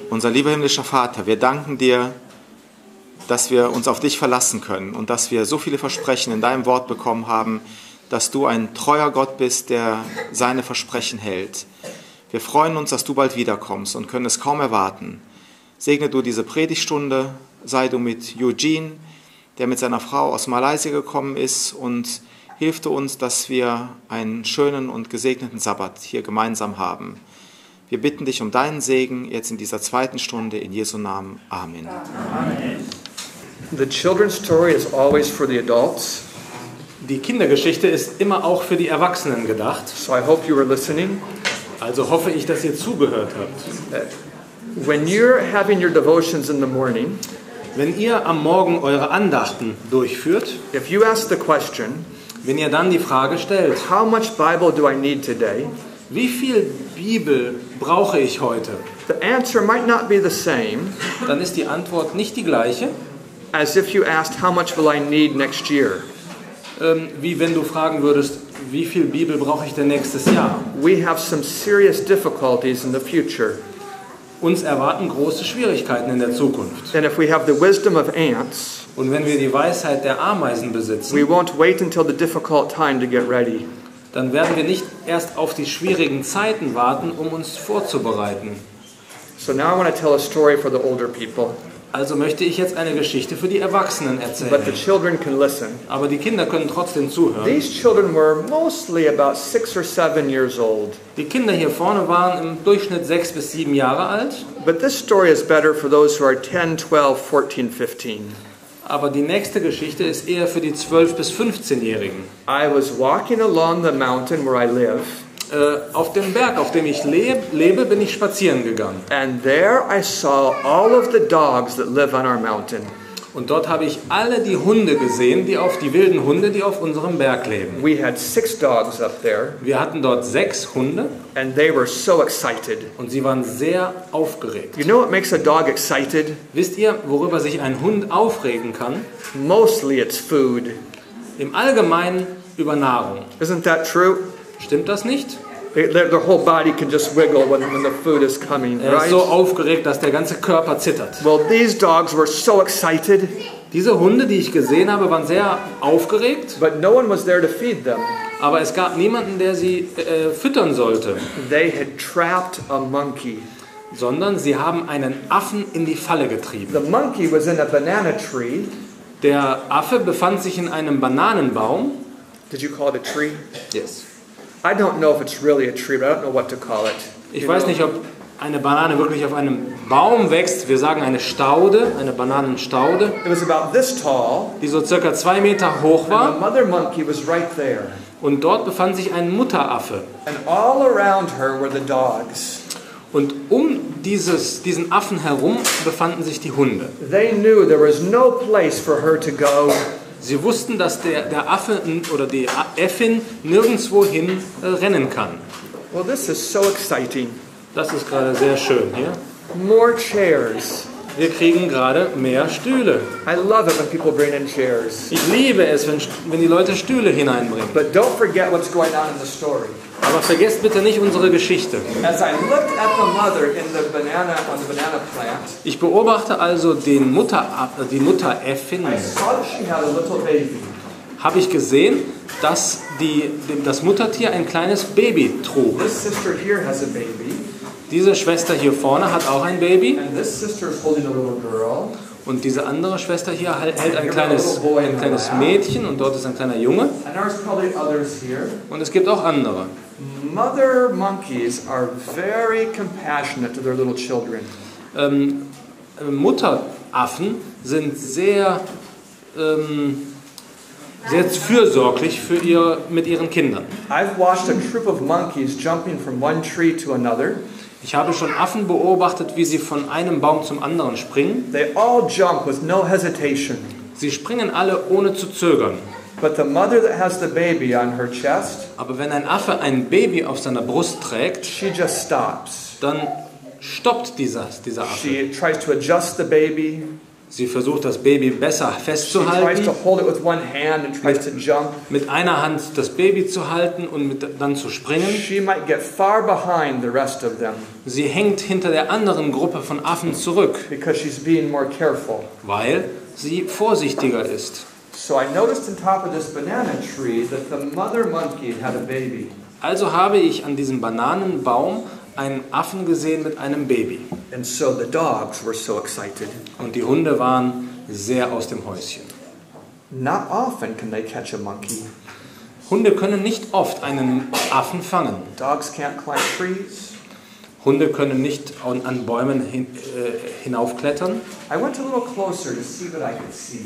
Unser lieber himmlischer Vater, wir danken dir, dass wir uns auf dich verlassen können und dass wir so viele Versprechen in deinem Wort bekommen haben, dass du ein treuer Gott bist, der seine Versprechen hält. Wir freuen uns, dass du bald wiederkommst und können es kaum erwarten. Segne du diese Predigtstunde, sei du mit Eugene, der mit seiner Frau aus Malaysia gekommen ist, und hilf du uns, dass wir einen schönen und gesegneten Sabbat hier gemeinsam haben. Wir bitten dich um deinen Segen jetzt in dieser zweiten Stunde in Jesu Namen. Amen. Amen. The children's story is always for the adults. Die Kindergeschichte ist immer auch für die Erwachsenen gedacht. So I hope you were listening. Also hoffe ich, dass ihr zugehört habt. When you're having your devotions in the morning, wenn ihr am Morgen eure Andachten durchführt, if you ask the question, wenn ihr dann die Frage stellt, how much Bible do I need today? Wie viel Bibel brauche ich heute? The answer might not be the same. Dann ist die Antwort nicht die gleiche, as if you asked how much will I need next year. Wie wenn du fragen würdest, wie viel Bibel brauche ich denn nächstes Jahr? We have some serious difficulties in the future. Uns erwarten große Schwierigkeiten in der Zukunft. And if we have the wisdom of ants, und wenn wir die Weisheit der Ameisen besitzen, we won't wait until the difficult time to get ready. Dann werden wir nicht erst auf die schwierigen Zeiten warten, um uns vorzubereiten. So now I want to tell a story for the older people. Also möchte ich jetzt eine Geschichte für die Erwachsenen erzählen. But the children can listen. Aber die Kinder können trotzdem zuhören. These children were mostly about 6 or 7 years old. Die Kinder hier vorne waren im Durchschnitt 6 bis 7 Jahre alt. But this story is better for those who are 10, 12, 14, 15. Aber die nächste Geschichte ist eher für die 12- bis 15-Jährigen. I was walking along the mountain where I live. Auf dem Berg, auf dem ich lebe, bin ich spazieren gegangen. And there I saw all of the dogs that live on our mountain. Und dort habe ich alle die Hunde gesehen, die wilden Hunde, die auf unserem Berg leben. We had 6 dogs up there. Wir hatten dort 6 Hunde. And they were so excited. Und sie waren sehr aufgeregt. You know what makes a dog excited? Wisst ihr, worüber sich ein Hund aufregen kann? Mostly it's food. Im Allgemeinen über Nahrung. Isn't that true? Stimmt das nicht? Their whole body can just wiggle when the food is coming, Er ist right? so aufgeregt, dass der ganze Körper zittert. Well, these dogs were so excited. Diese Hunde, die ich gesehen habe, waren sehr aufgeregt. But no one was there to feed them. Aber es gab niemanden, der sie füttern sollte. They had trapped a monkey. Sondern sie haben einen Affen in die Falle getrieben. The monkey was in a banana tree. Der Affe befand sich in einem Bananenbaum. Did you call it a tree? Yes. I don't know if it's really a tree, but I don't know what to call it. Ich weiß nicht, ob eine Banane wirklich auf einem Baum wächst. Wir sagen eine Staude, eine Bananenstaude. It was about this tall. Die so circa 2 Meter hoch war. And the mother monkey was right there. Und dort befand sich ein Mutteraffe. And all around her were the dogs. Und um diesen Affen herum befanden sich die Hunde. They knew there was no place for her to go. Sie wussten, dass der Affe oder die Äffin nirgendwo hin rennen kann. Well, this is so exciting. Das ist gerade sehr schön hier. More chairs. Wir kriegen gerade mehr Stühle. I love it when people bring in chairs. Ich liebe es, wenn die Leute Stühle hineinbringen. But don't forget what's going on in the story. Aber vergesst bitte nicht unsere Geschichte. As I looked at the mother on the banana plant, ich beobachte also die Mutteräffin. I saw that she had a little baby. Habe ich gesehen, dass das Muttertier ein kleines Baby trug. This sister here has a baby. Diese Schwester hier vorne hat auch ein Baby. And this sister is holding a little girl. Und diese andere Schwester hier hält ein kleines Mädchen und dort ist ein kleiner Junge. And there's probably others here. Und es gibt auch andere. Mother monkeys are very compassionate to their little children. Mutteraffen sind sehr fürsorglich mit ihren Kindern. I've watched a troop of monkeys jumping from one tree to another. Ich habe schon Affen beobachtet, wie sie von einem Baum zum anderen springen. They all jump with no hesitation. Sie springen alle ohne zu zögern. But the mother that has the baby on her chest, aber wenn ein Affe ein Baby auf seiner Brust trägt, she just stops. dann stoppt dieser Affe. She tries to adjust the baby. Sie versucht, das Baby besser She tries festzuhalten, to hold it with one hand and tries to jump. mit einer Hand das Baby zu halten und dann zu springen. She might get far behind the rest of them Sie hängt hinter der anderen Gruppe von Affen zurück, because she's being more careful. weil sie vorsichtiger ist. So I noticed on top of this banana tree that the mother monkey had a baby. Also habe ich an diesem Bananenbaum einen Affen gesehen mit einem Baby. And so the dogs were so excited. Und die Hunde waren sehr aus dem Häuschen. Not often can they catch a monkey. Hunde können nicht oft einen Affen fangen. Dogs can't climb trees. Hunde können nicht an Bäumen hinaufklettern. I went a little closer to see what I could see.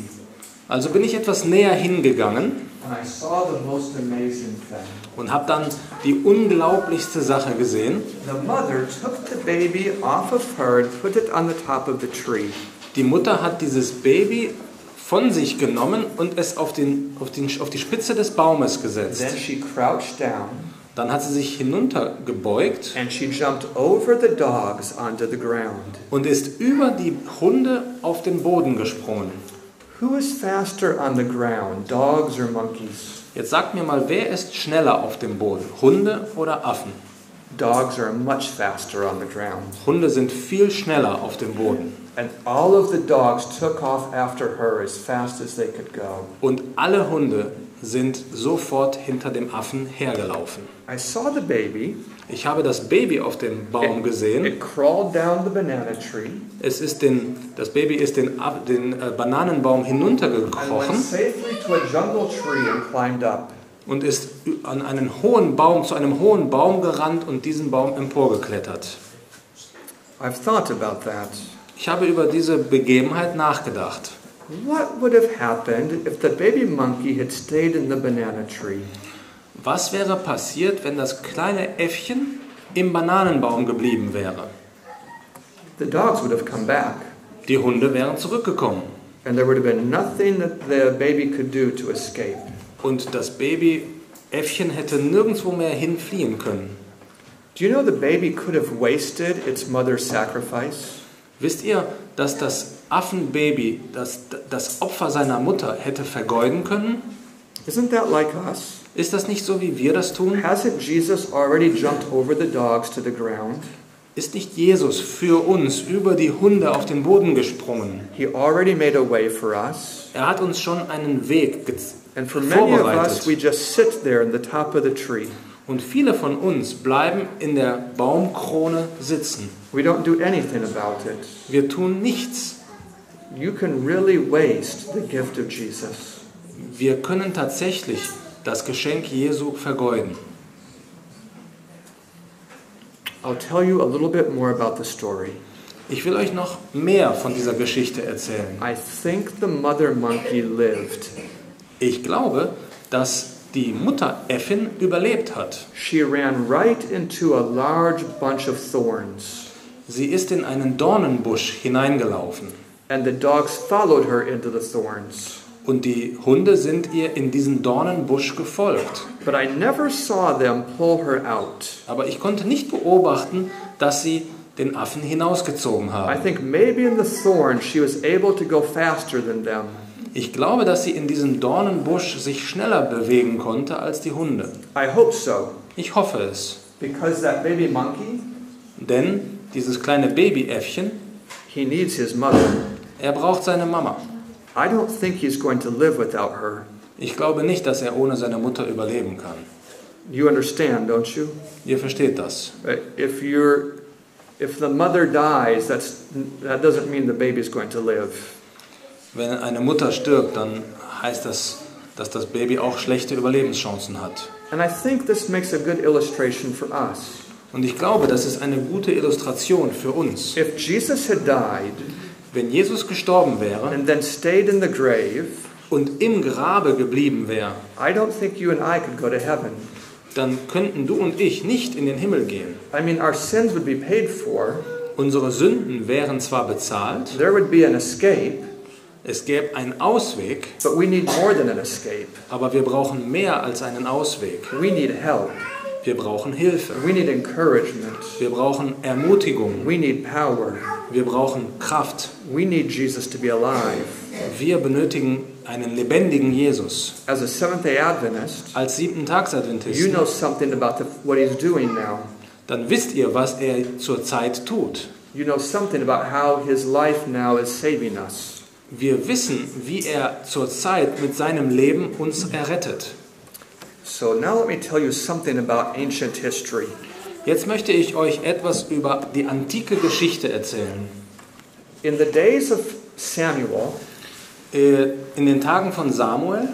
Also bin ich etwas näher hingegangen And I saw the most amazing thing. und habe dann die unglaublichste Sache gesehen. The mother took the baby off of her and put it on the top of the tree. Die Mutter hat dieses Baby von sich genommen und es auf die Spitze des Baumes gesetzt. Then she crouched down Dann hat sie sich hinuntergebeugt and she jumped over the dogs onto the ground. und ist über die Hunde auf den Boden gesprungen. Who is faster on the ground, dogs or monkeys? Jetzt sagt mir mal, wer ist schneller auf dem Boden? Hunde oder Affen? Dogs are much faster on the ground. Hunde sind viel schneller auf dem Boden. And all of the dogs took off after her as fast as they could go. Und alle Hunde sind sofort hinter dem Affen hergelaufen. I saw the baby. Ich habe das Baby auf dem Baum gesehen. It crawled down the banana tree. Das Baby ist den Bananenbaum And went hinuntergekrochen safely to a jungle tree and climbed up. und ist zu einem hohen Baum gerannt und diesen Baum emporgeklettert. I've thought about that. Ich habe über diese Begebenheit nachgedacht. What would have happened if the baby monkey had stayed in the banana tree? Was wäre passiert, wenn das kleine Äffchen im Bananenbaum geblieben wäre? The dogs would have come back. Die Hunde wären zurückgekommen. And there would have been nothing that the baby could do to escape. Und das Baby-Äffchen hätte nirgendwo mehr hinfliehen können. Do you know the baby could have wasted its mother's sacrifice? Wisst ihr, dass das Affenbaby das Opfer seiner Mutter hätte vergeuden können? Isn't that like us? Ist das nicht so, wie wir das tun? Hasn't Jesus already jumped over the dogs to the ground? Ist nicht Jesus für uns über die Hunde auf den Boden gesprungen? He already made a way for us. Er hat uns schon einen Weg And for many of us, we vorbereitet. just sit there in the top of the tree. Und viele von uns bleiben in der Baumkrone sitzen. We don't do anything about it. Wir tun nichts. You can really waste the gift of Jesus. Wir können tatsächlich das Geschenk Jesu vergeuden. I'll tell you a little bit more about the story. Ich will euch noch mehr von dieser Geschichte erzählen. I think the mother monkey lived. Ich glaube, dass die Mutteräffin überlebt hat. She ran right into a large bunch of thorns. Sie ist in einen Dornenbusch hineingelaufen. And the dogs followed her into the thorns. Und die Hunde sind ihr in diesen Dornenbusch gefolgt. But I never saw them pull her out. Aber ich konnte nicht beobachten, dass sie den Affen hinausgezogen I haben. think maybe in the thorns she was able to go faster than them. Ich glaube, dass sie in diesem Dornenbusch sich schneller bewegen konnte als die Hunde. I hope so. Ich hoffe es. Because that baby monkey, Denn dieses kleine Babyäffchen, he needs his mother. er braucht seine Mama. I don't think he's going to live without her. Ich glaube nicht, dass er ohne seine Mutter überleben kann. You understand, don't you? Ihr versteht das. If the mother dies, that doesn't mean the baby's going to live. Wenn eine Mutter stirbt, dann heißt das, dass das Baby auch schlechte Überlebenschancen hat. And I think this makes a good illustration for us. Und ich glaube, das ist eine gute Illustration für uns. If Jesus had died Wenn Jesus gestorben wäre and then stayed in the grave, und im Grabe geblieben wäre, I don't think you and I could go to heaven. dann könnten du und ich nicht in den Himmel gehen. I mean, our sins would be paid for. Unsere Sünden wären zwar bezahlt, There would be an escape, es gäbe einen Ausweg, but we need more than an escape. aber wir brauchen mehr als einen Ausweg. We need help. Wir brauchen Hilfe. We need encouragement. Wir brauchen Ermutigung. We need power. Wir brauchen Kraft. We need Jesus to be alive. Wir benötigen einen lebendigen Jesus. As a Seventh-day Adventist, Als you Siebentagsadventisten, know something about what he's doing now. dann wisst ihr, was er zurzeit tut. You know something about how his life now is saving us. Wir wissen, wie er zurzeit mit seinem Leben uns errettet. So now let me tell you something about ancient history. Jetzt möchte ich euch etwas über die antike Geschichte erzählen. In the days of Samuel, In den Tagen von Samuel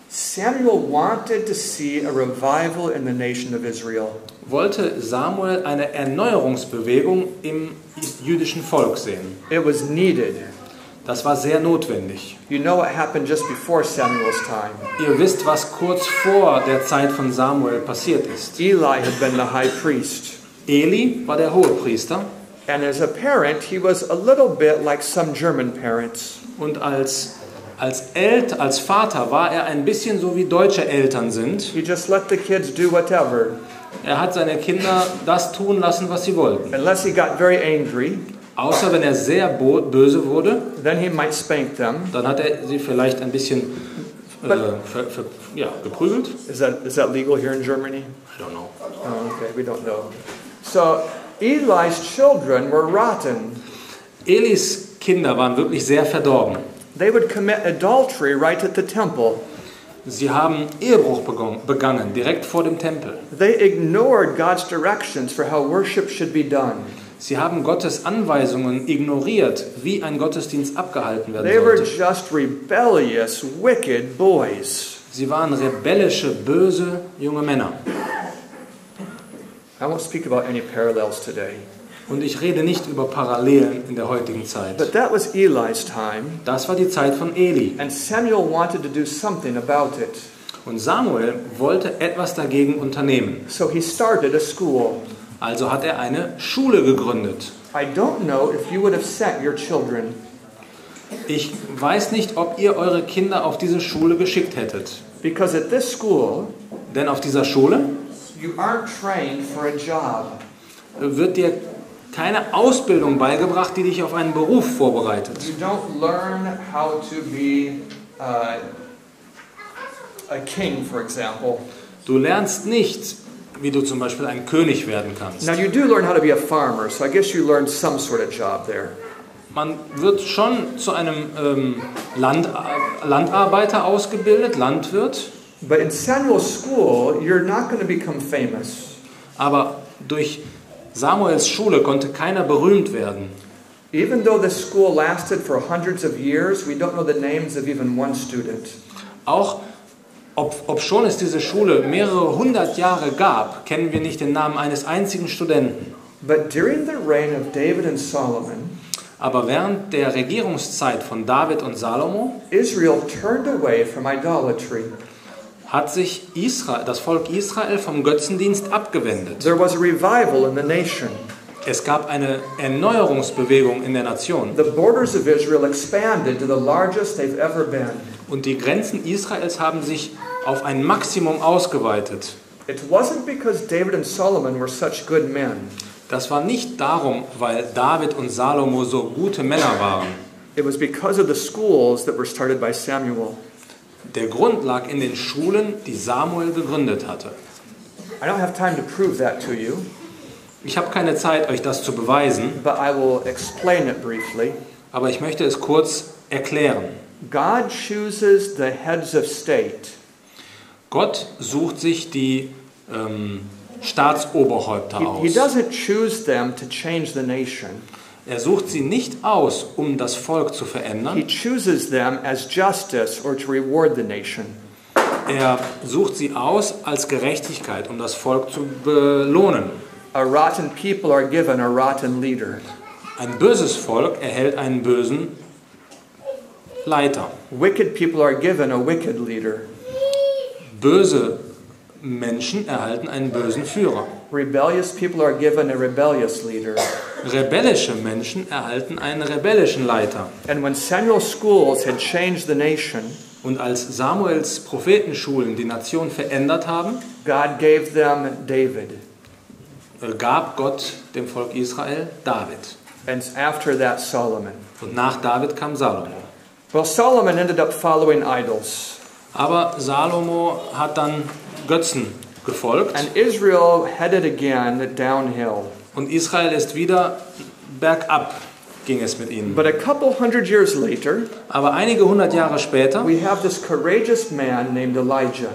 Samuel wanted to see a revival in the nation of Israel. wollte Samuel eine Erneuerungsbewegung im jüdischen Volk sehen. It was needed. Das war sehr notwendig. You know what happened just before Samuel's time. Ihr wisst, was kurz vor der Zeit von Samuel passiert ist. Eli had been the high priest. Eli war der Hohepriester And as a parent, he was a little bit like some German parents. und als Vater war er ein bisschen so wie deutsche Eltern sind. He just let the kids do whatever. Er hat seine Kinder das tun lassen, was sie wollten. Unless he got very angry, Außer wenn er sehr böse wurde, then he might spank them. dann hat er sie vielleicht ein bisschen geprügelt. Is that legal here in Germany? I don't know. Oh, okay, we don't know. So Eli's children were rotten. Elis Kinder waren wirklich sehr verdorben. They would commit adultery right at the temple. Sie haben Ehebruch begangen, direkt vor dem Tempel. They ignored God's directions for how worship should be done. Sie haben Gottes Anweisungen ignoriert, wie ein Gottesdienst abgehalten werden They were sollte. just rebellious, wicked boys. Sie waren rebellische, böse junge Männer. I won't speak about any parallels today. Und ich rede nicht über Parallelen in der heutigen Zeit. But that was Eli's time, Das war die Zeit von Eli. and Samuel wanted to do something about it. Und Samuel wollte etwas dagegen unternehmen. So he started a school. Also hat er eine Schule gegründet. I don't know if you would have sent your children, Ich weiß nicht, ob ihr eure Kinder auf diese Schule geschickt hättet. because at this school, Denn auf dieser Schule you aren't trained for a job. wird dir keine Ausbildung beigebracht, die dich auf einen Beruf vorbereitet. You don't learn how to be a king, for example. Du lernst nicht, wie du zum Beispiel ein König werden kannst. Now you do learn how to be a farmer, so I guess you learned some sort of job there. Man wird schon zu einem Landarbeiter ausgebildet, Landwirt, But in Samuel's school, you're not going to become famous. aber durch Samuels Schule konnte keiner berühmt werden. Even though the school lasted for hundreds of years, we don't know the names of even one student. Auch ob schon es diese Schule mehrere hundert Jahre gab, kennen wir nicht den Namen eines einzigen Studenten. But during the reign of David and Solomon, Aber während der Regierungszeit von David und Salomo Israel turned away from idolatry. hat sich das Volk Israel vom Götzendienst abgewendet. There was a revival in the nation. Es gab eine Erneuerungsbewegung in der Nation. The borders of Israel expanded to the largest they've ever been. Und die Grenzen Israels haben sich auf ein Maximum ausgeweitet. It wasn't because David and Solomon were such good men. Das war nicht darum, weil David und Salomo so gute Männer waren. It was because of the schools that were started by Samuel. Der Grund lag in den Schulen, die Samuel gegründet hatte. I don't have time to prove that to you, Ich habe keine Zeit, euch das zu beweisen, but I will explain it briefly. aber ich möchte es kurz erklären. God chooses the heads of state. Gott sucht sich die Staatsoberhäupter He aus. doesn't choose them to change the nation. Er sucht sie nicht aus, um das Volk zu He verändern. chooses them as justice or to reward the nation. Er sucht sie aus als Gerechtigkeit, um das Volk zu belohnen. A rotten people are given a rotten leader. Ein böses Volk erhält einen bösen Leiter. Wicked people are given a wicked leader. Böse Menschen erhalten einen bösen Führer. Rebellious people are given a rebellious leader. Rebellische Menschen erhalten einen rebellischen Leiter. And when Samuel's schools had changed the nation, Und als Samuels Prophetenschulen die Nation verändert haben, God gave them David. Gab Gott dem Volk Israel David. And after that, Solomon. Und nach David kam Salomo. Well, Solomon ended up following idols. Aber Salomo hat dann Götzen gefolgt. And Israel headed again downhill. Und Israel ist wieder bergab, ging es mit ihnen. But a couple hundred years later, Aber einige hundert Jahre später we have this courageous man named Elijah.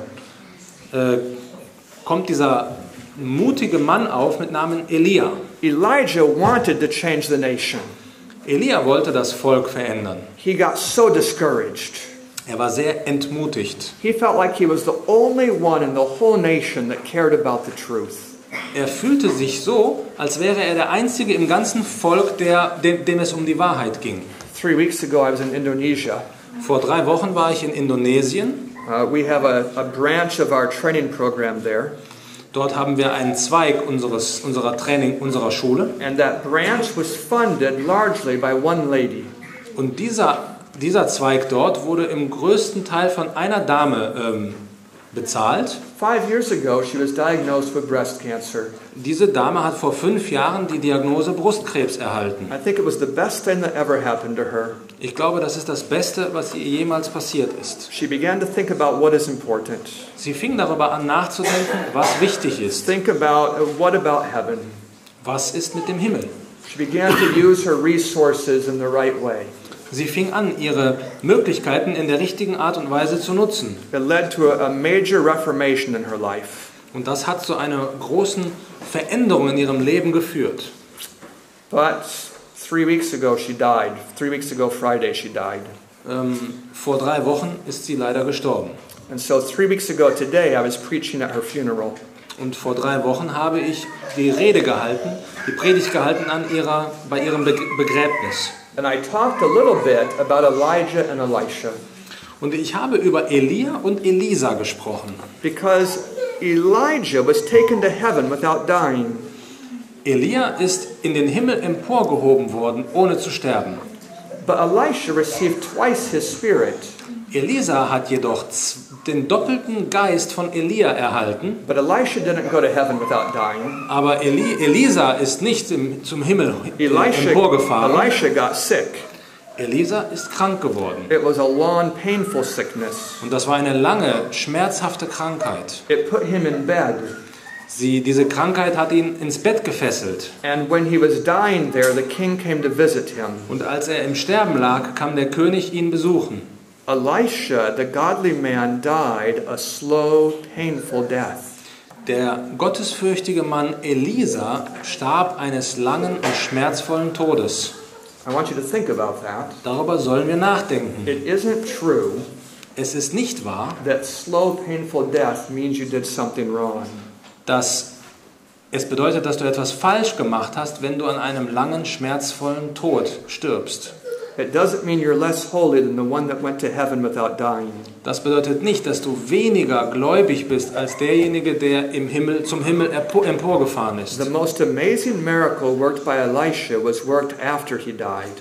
Kommt dieser mutige Mann auf mit Namen Elia. Elijah wanted to change the nation. Elia wollte das Volk verändern. He got so discouraged. Er war sehr entmutigt. He felt like he was the only one in the whole nation that cared about the truth. Er fühlte sich so, als wäre er der Einzige im ganzen Volk, dem es um die Wahrheit ging. 3 weeks ago I was in Indonesia. Vor 3 Wochen war ich in Indonesien. We have a branch of our training program there. Dort haben wir einen Zweig unserer Schule. And that branch was funded largely by one lady. Und dieser Zweig dort wurde im größten Teil von einer Dame bezahlt. 5 years ago, she was diagnosed with breast cancer. Diese Dame hat vor 5 Jahren die Diagnose Brustkrebs erhalten. I think it was the best thing that ever happened to her. Ich glaube, das ist das Beste, was ihr jemals passiert ist. She began to think about what is important. Sie fing darüber an nachzudenken, was wichtig ist. Think about what about heaven. Was ist mit dem Himmel? She began to use her resources in the right way. Sie fing an, ihre Möglichkeiten in der richtigen Art und Weise zu nutzen. It led to a major reformation in her life. Und das hat zu einer großen Veränderung in ihrem Leben geführt. But 3 weeks ago she died. 3 weeks ago Friday she died. Vor 3 Wochen ist sie leider gestorben. And so 3 weeks ago today I was preaching at her funeral. Und vor 3 Wochen habe ich die Predigt gehalten bei ihrem Begräbnis. And I talked a little bit about Elijah and Elisha. Und ich habe über Elia und Elisa gesprochen. Because Elijah was taken to heaven without dying. Elia ist in den Himmel emporgehoben worden, ohne zu sterben. But Elisha received twice his spirit. Elisa hat jedoch den doppelten Geist von Elia erhalten. But Elisha didn't go to heaven without dying. Aber Elisa ist nicht zum Himmel emporgefahren. Elisha got sick. Elisa ist krank geworden. It was a long, painful sickness. Und das war eine lange, schmerzhafte Krankheit. It put him in bed. Diese Krankheit hat ihn ins Bett gefesselt. And when he was dying there, the king came to visit him. Und als er im Sterben lag, kam der König ihn besuchen. Elisha, the godly man, died a slow, painful death. Der gottesfürchtige Mann Elisa starb eines langen und schmerzvollen Todes. I want you to think about that. Darüber sollen wir nachdenken. It isn't true Es ist nicht wahr, that slow, painful death means you did something wrong. dass es bedeutet, dass du etwas falsch gemacht hast, wenn du an einem langen, schmerzvollen Tod stirbst. It doesn't mean you're less holy than the one that went to heaven without dying. Das bedeutet nicht, dass du weniger gläubig bist als derjenige, der zum Himmel emporgefahren ist. The most amazing miracle worked by Elisha was worked after he died.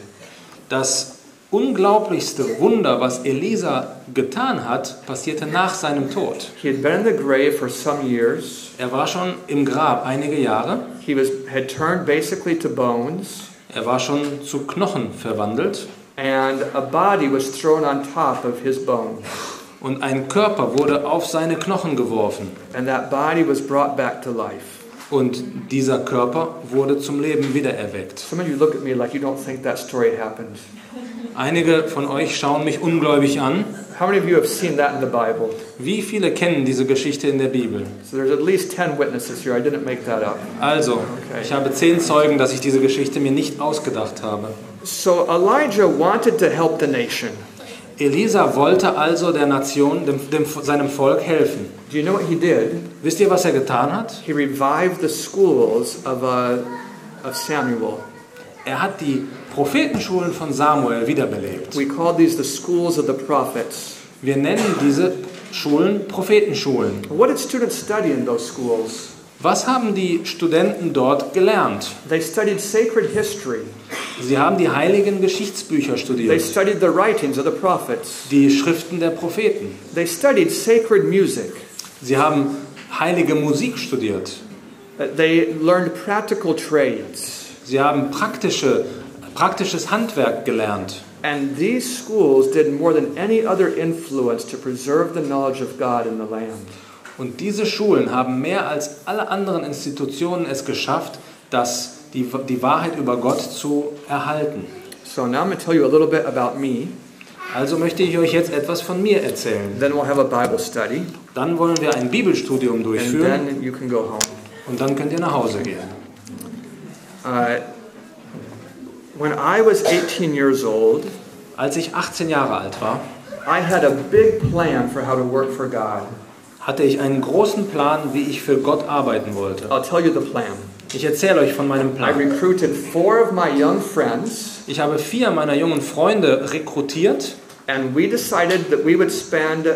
Das unglaublichste Wunder, was Elisa getan hat, passierte nach seinem Tod. He had been in the grave for some years. Er war schon im Grab einige Jahre. He had turned basically to bones. Er war schon zu Knochen verwandelt. And a body was thrown on top of his bones. Und ein Körper wurde auf seine Knochen geworfen. And that body was brought back to life. Und dieser Körper wurde zum Leben wiedererweckt. Some of you look at me like you don't think that story happened. Einige von euch schauen mich ungläubig an. How many of you have seen that in the Bible? Wie viele kennen diese Geschichte in der Bibel? So there's at least 10 witnesses here. I didn't make that up. Also, ich habe 10 Zeugen, dass ich diese Geschichte mir nicht ausgedacht habe. So Elijah wanted to help the nation. Elisa wollte also der Nation, seinem Volk helfen. Do you know what he did? Wisst ihr, was er getan hat? He revived the schools of Samuel. Er hat die Prophetenschulen von Samuel wiederbelebt. We call these the schools of the prophets. Wir nennen diese Schulen Prophetenschulen. What did students study in those schools? Was haben die Studenten dort gelernt? They studied sacred history. Sie haben die heiligen Geschichtsbücher They studiert, studied the writings of the prophets. die Schriften der Propheten. They studied sacred music. Sie haben heilige Musik studiert. They learned practical trades. Sie haben praktisches Handwerk gelernt. And these schools did more than any other influence to preserve the knowledge of God in the land. Und diese Schulen haben mehr als alle anderen Institutionen es geschafft, die Wahrheit über Gott zu erhalten. So now I'm going to tell you a little bit about me. Also möchte ich euch jetzt etwas von mir erzählen. Then we'll have a Bible study. Dann wollen wir ein Bibelstudium And durchführen then you can go home. und dann könnt ihr nach Hause gehen. When I was 18 years old, Als ich 18 Jahre alt war, I had a big plan for how to work for God. hatte ich einen großen Plan, wie ich für Gott arbeiten wollte. I'll tell you the plan. Ich erzähle euch von meinem I Plan. recruited 4 of my young friends, Ich habe 4 meiner jungen Freunde rekrutiert and we decided that we would spend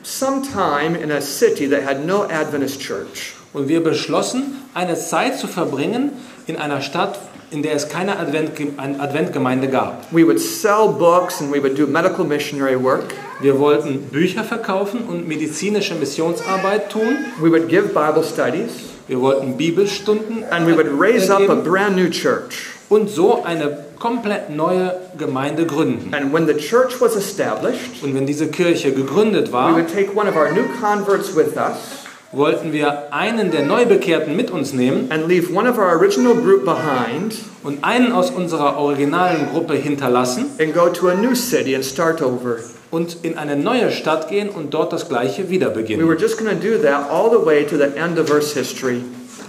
some time in a city that had no Adventist church. und wir beschlossen, eine Zeit zu verbringen in einer Stadt, in der es keine Adventgemeinde gab. We would sell books and we would do medical missionary work. Wir wollten Bücher verkaufen und medizinische Missionsarbeit tun. We would give Bible studies, Wir wollten Bibelstunden and we would raise up a geben brand new church. und so eine komplett neue Gemeinde gründen. And when the church was established, Und wenn diese Kirche gegründet we war, would take one of our new converts with us wollten wir einen der Neubekehrten mit uns nehmen and leave one of our original group behind und einen aus unserer originalen Gruppe hinterlassen and go to a new city and start over. und in eine neue Stadt gehen und dort das Gleiche wieder We were beginnen. just going to do that all the way to the end of Earth's history.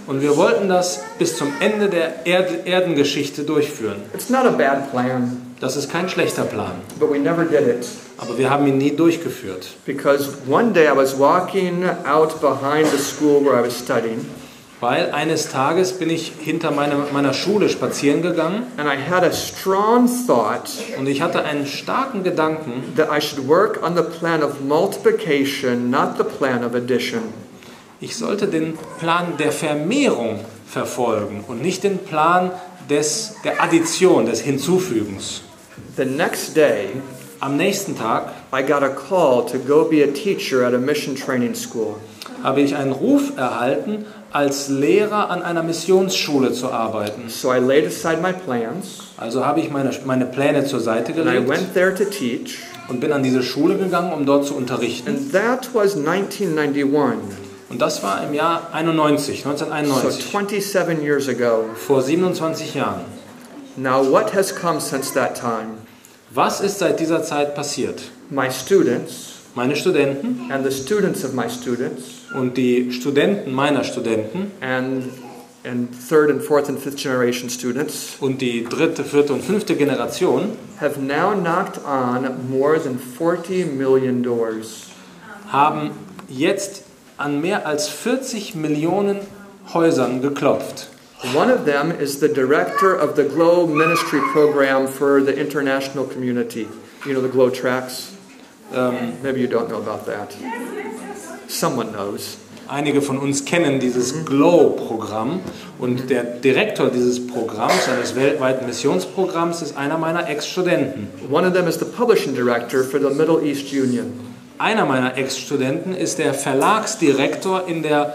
Und wir wollten das bis zum Ende der Erdengeschichte durchführen. It's not a bad plan, Das ist kein schlechter Plan, but we never did it. aber wir haben ihn nie durchgeführt. Because one day I was walking out behind the school where I was studying, Weil eines Tages bin ich hinter meiner Schule spazieren gegangen and I had a strong thought und ich hatte einen starken Gedanken, that I should work on the plan of multiplication, not the plan of addition. ich sollte den Plan der Vermehrung verfolgen und nicht den Plan der Addition, des Hinzufügens. The next day, Am nächsten Tag I got a call to go be a teacher at a mission training school. habe ich einen Ruf erhalten, als Lehrer an einer Missionsschule zu arbeiten. So I laid aside my plans, Also habe ich meine Pläne zur Seite and I gelegt went there to teach, und bin an diese Schule gegangen, um dort zu unterrichten. and that was 1991, Und das war im Jahr 1991. so 27 years ago. Vor 27 Jahren. Now what has come since that time? Was ist seit dieser Zeit passiert? My students Meine Studenten and the students of my students und die Studenten meiner Studenten and third and fourth and fifth generation students und die 3., 4. und 5. Generation have now knocked on more than 40 million doors. haben jetzt an mehr als 40 Millionen Häusern geklopft. One of them is the director of the GLOW ministry program for the international community. You know the GLOW tracks? Maybe you don't know about that. Someone knows. Einige von uns kennen dieses GLOW-Programm und der Direktor dieses Programms, eines weltweiten Missionsprogramms, ist einer meiner Ex-Studenten. One of them is the publishing director for the Middle East Union. Einer meiner Ex-Studenten ist der Verlagsdirektor in der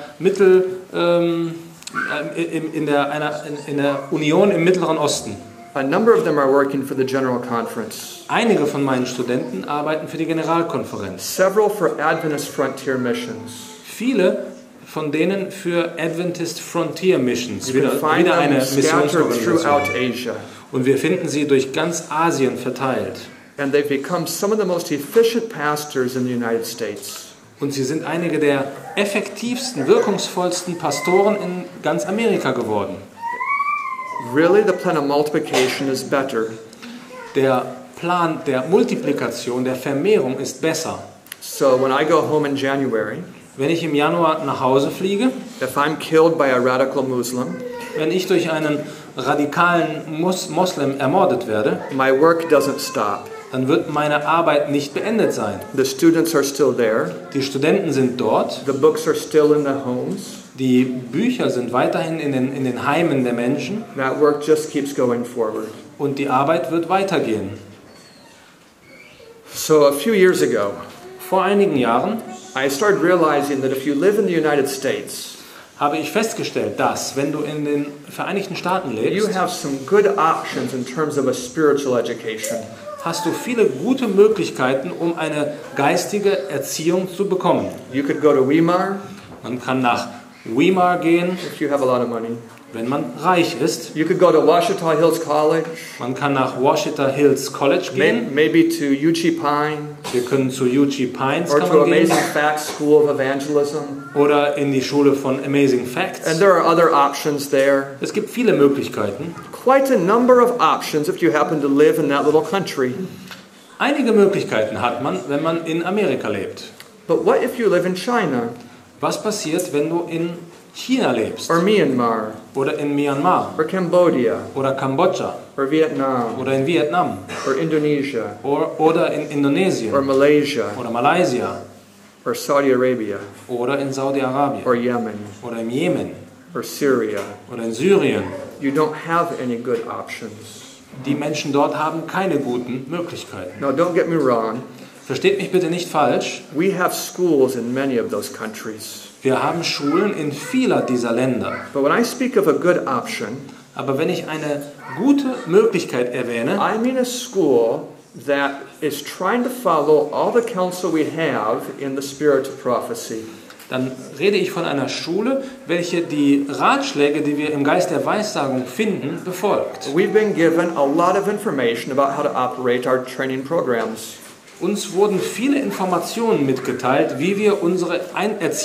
in der Union im Mittleren Osten. A number of them are working for the General Conference. Einige von meinen Studenten arbeiten für die Generalkonferenz. Several for Adventist Frontier Missions. Viele von denen für Adventist Frontier Missions, You can find wieder eine them scattered throughout Missionsorganisation. Asia. Und wir finden sie durch ganz Asien verteilt. And they've become some of the most efficient pastors in the United States. Und sie sind einige der effektivsten, wirkungsvollsten Pastoren in ganz Amerika geworden. Really, the plan of multiplication is better. Der Plan der Multiplikation, der Vermehrung ist besser. So when I go home in January, Wenn ich im Januar nach Hause fliege, if I'm killed by a radical Muslim, wenn ich durch einen radikalen Moslem ermordet werde, my work doesn't stop. dann wird meine Arbeit nicht beendet sein. The students are still there. Die Studenten sind dort. The books are still in the homes. Die Bücher sind weiterhin in den Heimen der Menschen. That work just keeps going forward. Und die Arbeit wird weitergehen. So a few years ago, Vor einigen Jahren I started realizing that if you live in the United States, habe ich festgestellt, dass, wenn du in den Vereinigten Staaten you lebst, have some good options in terms of a spiritual education. hast du viele gute Möglichkeiten, um eine geistige Erziehung zu bekommen. You could go to Weimar Man kann nach Weimar gehen, if you have a lot of money. wenn man reich ist. You could go to Washita Hills College, Man kann nach Washita Hills College gehen. maybe to Eugene Pine, Wir können zu Eugene Pines or kann to man gehen. Amazing Facts School of Evangelism. Oder in die Schule von Amazing And Facts. there are other options there. Es gibt viele Möglichkeiten. Quite a number of options if you happen to live in that little country. Einige Möglichkeiten hat man, wenn man in Amerika lebt. But what if you live in China, Was passiert, wenn du in China lebst? or Myanmar, Oder in Myanmar? or Cambodia, Oder Kambodscha? or Vietnam, Oder in Vietnam? or Indonesia, Oder in or Indonesien? Malaysia, Oder Malaysia? or Saudi Arabia, Oder in Saudi-Arabien? or Yemen, Oder im Jemen? or Syria? Oder in Syrien? You don't have any good options. Die Menschen dort haben keine guten Möglichkeiten. Now, don't get me wrong. Versteht mich bitte nicht falsch. We have schools in many of those countries. Wir haben Schulen in vieler dieser Länder. But when I speak of a good option, Aber wenn ich eine gute Möglichkeit erwähne, I mean a school that is trying to follow all the counsel we have in the spirit of prophecy. dann rede ich von einer Schule, welche die Ratschläge, die wir im Geist der Weissagung finden, befolgt. We've been given a lot of information about how to operate our training programs. Uns wurden viele Informationen mitgeteilt, wie wir unsere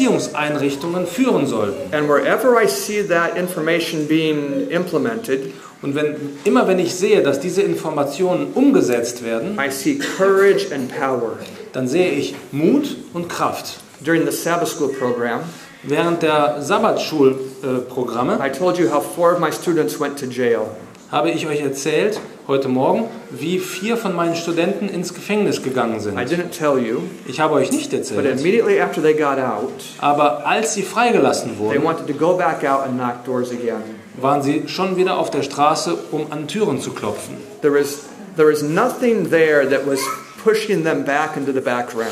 Erziehungseinrichtungen führen sollten. And wherever I see that information being implemented, Und wenn ich sehe, dass diese Informationen umgesetzt werden, I see courage and power. dann sehe ich Mut und Kraft. During the Sabbath School program, Während der Sabbatschulprogramme I told you how 4 of my students went to jail. habe ich euch erzählt, heute Morgen, wie 4 von meinen Studenten ins Gefängnis gegangen sind. I didn't tell you, Ich habe euch nicht but erzählt, immediately after they got out, aber als sie freigelassen they wurden, wanted to go back out and knock doors again. waren sie schon wieder auf der Straße, um an Türen zu klopfen. There is nothing there that was pushing them back into the background.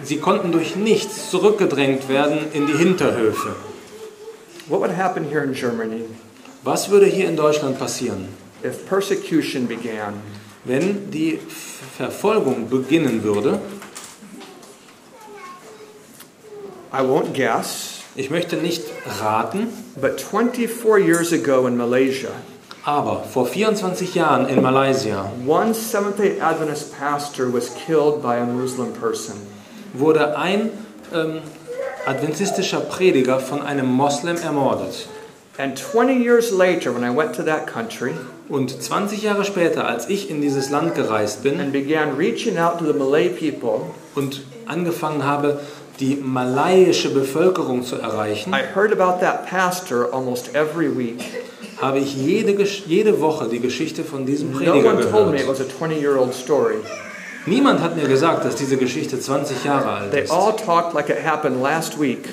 Sie konnten durch nichts zurückgedrängt werden in die Hinterhöfe. What would happen here in Germany Was würde hier in Deutschland passieren, if persecution began? wenn die Verfolgung beginnen würde? I won't guess, Ich möchte nicht raten, but 24 years ago in Malaysia, aber vor 24 Jahren in Malaysia one Seventh-day Adventist pastor was killed by a Muslim person. wurde ein adventistischer Prediger von einem Moslem ermordet. And 20 years later, when I went to that country Und 20 Jahre später, als ich in dieses Land gereist bin and began reaching out to the Malay people, und angefangen habe, die malayische Bevölkerung zu erreichen, I heard about that pastor almost every week. habe ich jede Woche die Geschichte von diesem No Prediger one told me it gehört. was a 20-year-old story. Niemand hat mir gesagt, dass diese Geschichte 20 Jahre alt They ist. all talked like it happened last week.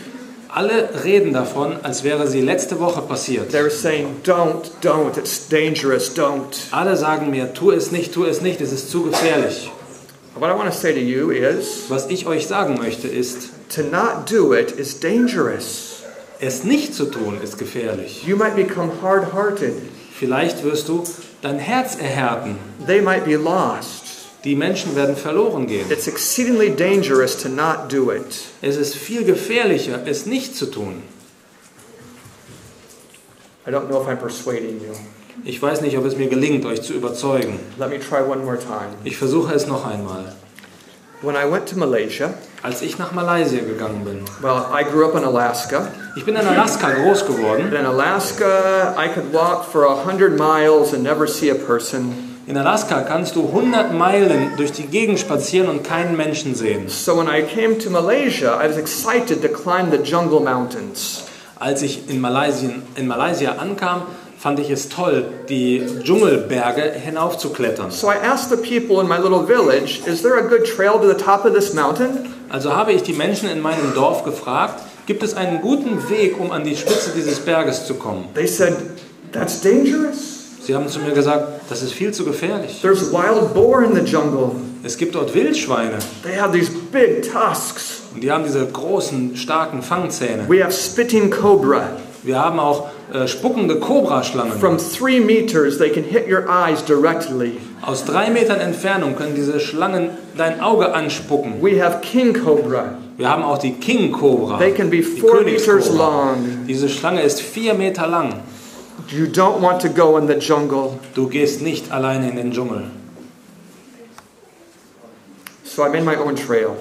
Alle reden davon, als wäre sie letzte Woche passiert. They were saying, don't, it's dangerous, don't. Alle sagen mir, tu es nicht, es ist zu gefährlich. What I want to say to you is, Was ich euch sagen möchte ist, to not do it is dangerous. es nicht zu tun ist gefährlich. You might become hard-hearted. Vielleicht wirst du dein Herz erhärten. They might be lost. Die Menschen werden verloren gehen. It's exceedingly dangerous to not do it. Es ist viel gefährlicher, es nicht zu tun. I don't know if I'm persuading you. Ich weiß nicht, ob es mir gelingt, euch zu überzeugen. Let me try one more time. Ich versuche es noch einmal. When I went to Malaysia, Als ich nach Malaysia gegangen bin, well, I grew up in Alaska. ich bin in Alaska groß geworden. In Alaska, I could walk for 100 miles and never see a person. In Alaska kannst du 100 Meilen durch die Gegend spazieren und keinen Menschen sehen. So when I came to Malaysia, I was excited to climb the jungle mountains. Als ich in Malaysia ankam, fand ich es toll, die Dschungelberge hinaufzuklettern. So I asked the people in my little village, is there a good trail to the top of this mountain? Also habe ich die Menschen in meinem Dorf gefragt, gibt es einen guten Weg, um an die Spitze dieses Berges zu kommen? They said, that's dangerous. Sie haben zu mir gesagt, das ist viel zu gefährlich. There's wild boar in the jungle. Es gibt dort Wildschweine. They have these big tusks. Und die haben diese großen, starken Fangzähne. We have spitting cobra. Wir haben auch spuckende Kobraschlangen. From 3 meters, they can hit your eyes directly. Aus 3 Metern Entfernung können diese Schlangen dein Auge anspucken. We have king cobra. Wir haben auch die King Cobra. They can be die 4 meters Königskobra. long. Diese Schlange ist 4 Meter lang. You don't want to go in the jungle. Du gehst nicht alleine in den Dschungel. So I made my own trail.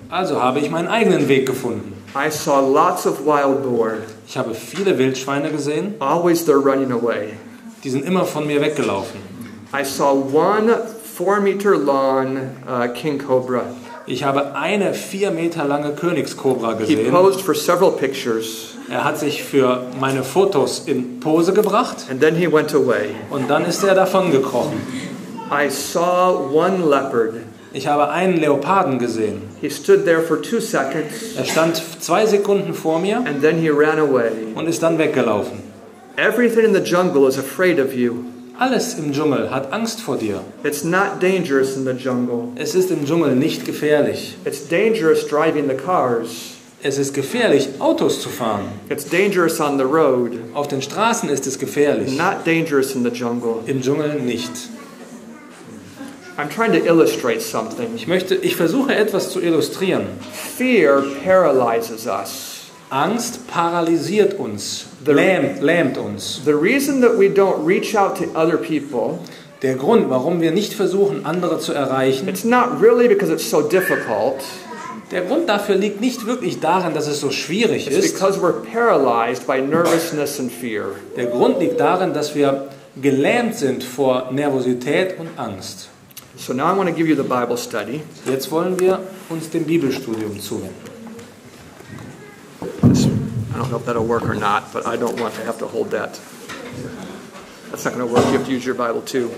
Also habe ich meinen eigenen Weg gefunden. I saw lots of wild boar. Ich habe viele Wildschweine gesehen. Always they're running away. Die sind immer von mir weggelaufen. I saw one 4 meter long king cobra. Ich habe eine 4 Meter lange Königskobra He gesehen. posed for several pictures. Er hat sich für meine Fotos in Pose gebracht And then he went away. und dann ist er davon gekrochen. I saw one leopard. Ich habe einen Leoparden gesehen. He stood there for 2 seconds Er stand 2 Sekunden vor mir and then he ran away. und ist dann weggelaufen. Everything in the jungle is afraid of you. Alles im Dschungel hat Angst vor dir. It's not dangerous in the jungle. Es ist im Dschungel nicht gefährlich. It's dangerous driving the cars. Es ist gefährlich, Autos zu fahren. It's dangerous on the road. Auf den Straßen ist es gefährlich. Not dangerous in the jungle. Im Dschungel nicht. I'm trying to illustrate something. Ich versuche etwas zu illustrieren. Fear paralyzes us. Angst paralysiert uns, lähmt uns. The reason that we don't reach out to other people, Der Grund, warum wir nicht versuchen, andere zu erreichen, it's not really because it's so difficult. der Grund dafür liegt nicht wirklich darin, dass es so schwierig It's ist. because we're paralyzed by nervousness and fear. Der Grund liegt darin, dass wir gelähmt sind vor Nervosität und Angst. So now I want to give you the Bible study. Jetzt wollen wir uns dem Bibelstudium zuwenden. I don't know if that'll work or not, but I don't want to have to hold that. That's not going to work. You have to use your Bible too.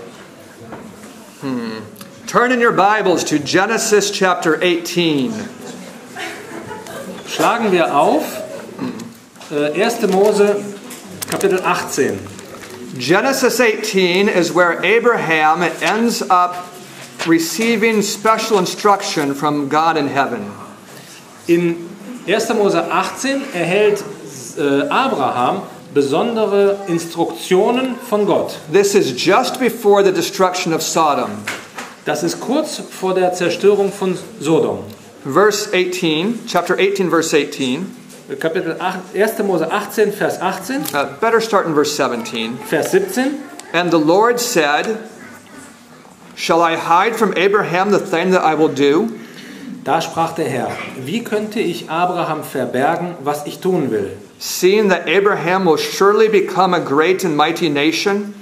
Turn in your Bibles to Genesis chapter 18. Schlagen wir auf 1. Mose Kapitel 18. Genesis 18 is where Abraham ends up receiving special instruction from God in heaven. In 1. Mose 18 erhält Abraham besondere Instruktionen von Gott. This is just before the destruction of Sodom. Das ist kurz vor der Zerstörung von Sodom. Verse 18, chapter 18, verse 18. Kapitel 1. Mose 18, Vers 18. Better start in verse 17. Vers 17. And the Lord said, shall I hide from Abraham the thing that I will do? Da sprach der Herr, wie könnte ich Abraham verbergen, was ich tun will? Seeing that Abraham will surely become a great and mighty nation,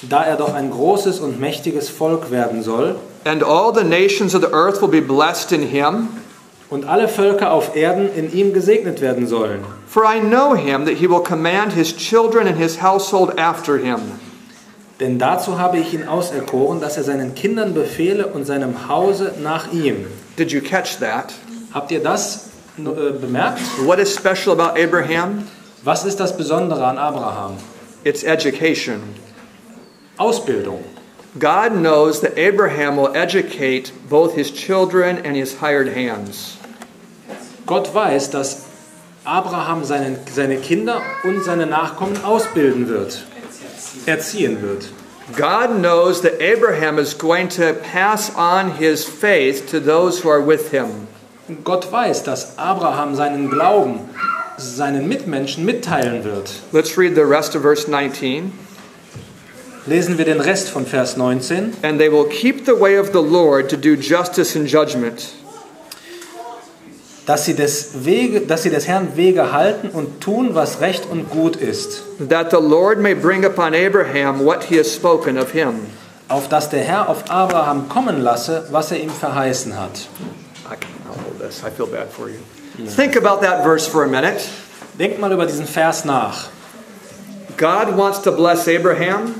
Da er doch ein großes und mächtiges Volk werden soll, and all the nations of the earth will be blessed in him. und alle Völker auf Erden in ihm gesegnet werden sollen. For I know him, that he will command his children and his household after him. Denn dazu habe ich ihn auserkoren, dass er seinen Kindern befehle und seinem Hause nach ihm. Did you catch that? Habt ihr das bemerkt? What is special about Abraham? Was ist das Besondere an Abraham? It's education. Ausbildung. God knows that Abraham will educate both his children and his hired hands. Gott weiß, dass Abraham seine Kinder und seine Nachkommen ausbilden wird, erziehen wird. God knows that Abraham is going to pass on his faith to those who are with him. Gott weiß, dass Abraham seinen Glauben seinen Mitmenschen mitteilen wird. Let's read the rest of verse 19. Lesen wir den Rest von Vers 19. And they will keep the way of the Lord to do justice and judgment. Dass sie des Herrn Wege halten und tun, was recht und gut ist. That the Lord may bring upon Abraham what he has spoken of him. Auf dass der Herr auf Abraham kommen lasse, was er ihm verheißen hat. I'll hold this. I feel bad for you. Think about that verse for a minute. Denkt mal über diesen Vers nach. God wants to bless Abraham.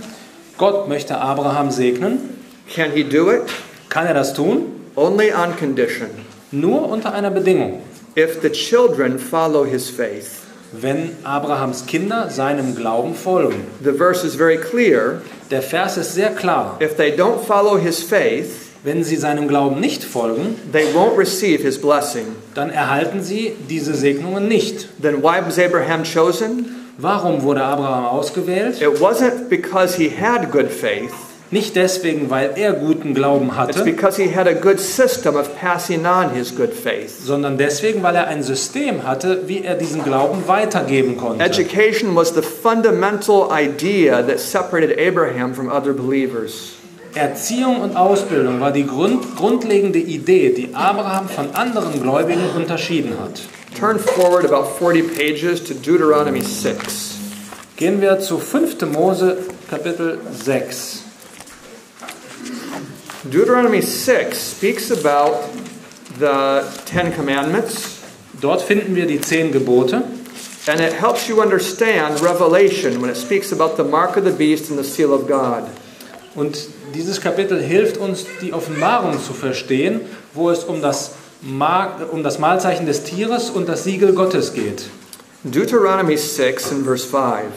Gott möchte Abraham segnen. Can he do it? Kann er das tun? Only on condition. Nur unter einer Bedingung. If the children follow his faith. Wenn Abrahams Kinder seinem Glauben folgen. The verse is very clear. Der Vers ist sehr klar. If they don't follow his faith, wenn sie seinem Glauben nicht folgen, they won't receive his blessing. Dann erhalten sie diese Segnungen nicht. Then why was Abraham chosen? Warum wurde Abraham ausgewählt? It wasn't because he had good faith. Nicht deswegen, weil er guten Glauben hatte, it's because he had a good system of passing on his good faith. Sondern deswegen, weil er ein System hatte, wie er diesen Glauben weitergeben konnte. Education was the fundamental idea that separated Abraham from other believers. Erziehung und Ausbildung war die grundlegende Idee, die Abraham von anderen Gläubigen unterschieden hat. Turn forward about 40 pages to Deuteronomy 6. Gehen wir zu 5. Mose, Kapitel 6. Deuteronomy 6 speaks about the 10 Commandments. Dort finden wir die 10 Gebote. And it helps you understand Revelation when it speaks about the mark of the beast and the seal of God. Und dieses Kapitel hilft uns, die Offenbarung zu verstehen, wo es um das Mahlzeichen des Tieres und das Siegel Gottes geht. Deuteronomy 6 in verse 5.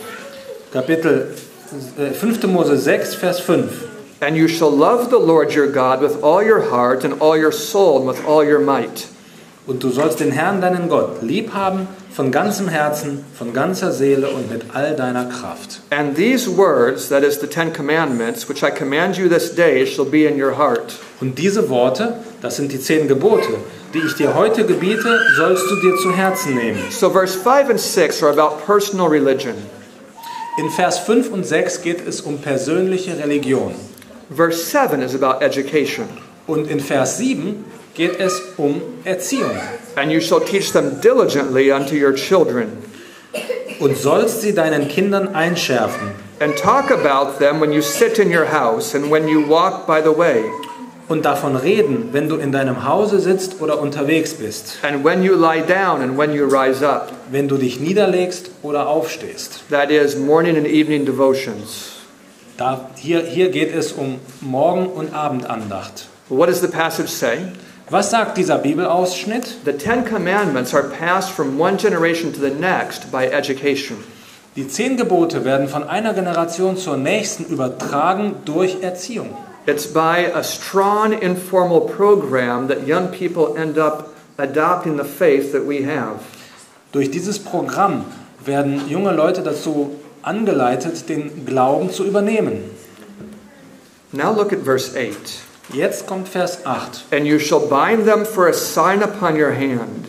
Kapitel 5. Mose 6, Vers 5. And you shall love the Lord your God with all your heart and all your soul and with all your might. Und du sollst den Herrn, deinen Gott, lieb haben von ganzem Herzen, von ganzer Seele und mit all deiner Kraft. And these words, that is the 10 Commandments, which I command you this day, shall be in your heart. Und diese Worte, das sind die 10 Gebote, die ich dir heute gebiete, sollst du dir zu Herzen nehmen. So verse 5 and 6 are about personal religion. In Vers 5 und 6 geht es um persönliche Religion. Verse 7 is about education. Und in Vers 7 geht es um Erziehung. And you shall teach them diligently unto your children. Und sollst sie deinen Kindern einschärfen. And talk about them when you sit in your house and when you walk by the way. Und davon reden, wenn du in deinem Hause sitzt oder unterwegs bist. And when you lie down and when you rise up. Wenn du dich niederlegst oder aufstehst. That is morning and evening devotions. Hier geht es um Morgen- und Abendandacht. What does the passage say? Was sagt dieser Bibelausschnitt? The 10 Commandments are passed from one generation to the next by education. Die 10 Gebote werden von einer Generation zur nächsten übertragen durch Erziehung. It's by a strong informal program that young people end up adopting the faith that we have. Durch dieses Programm werden junge Leute dazu angeleitet, den Glauben zu übernehmen. Now look at verse 8. Jetzt kommt Vers 8. And you shall bind them for a sign upon your hand.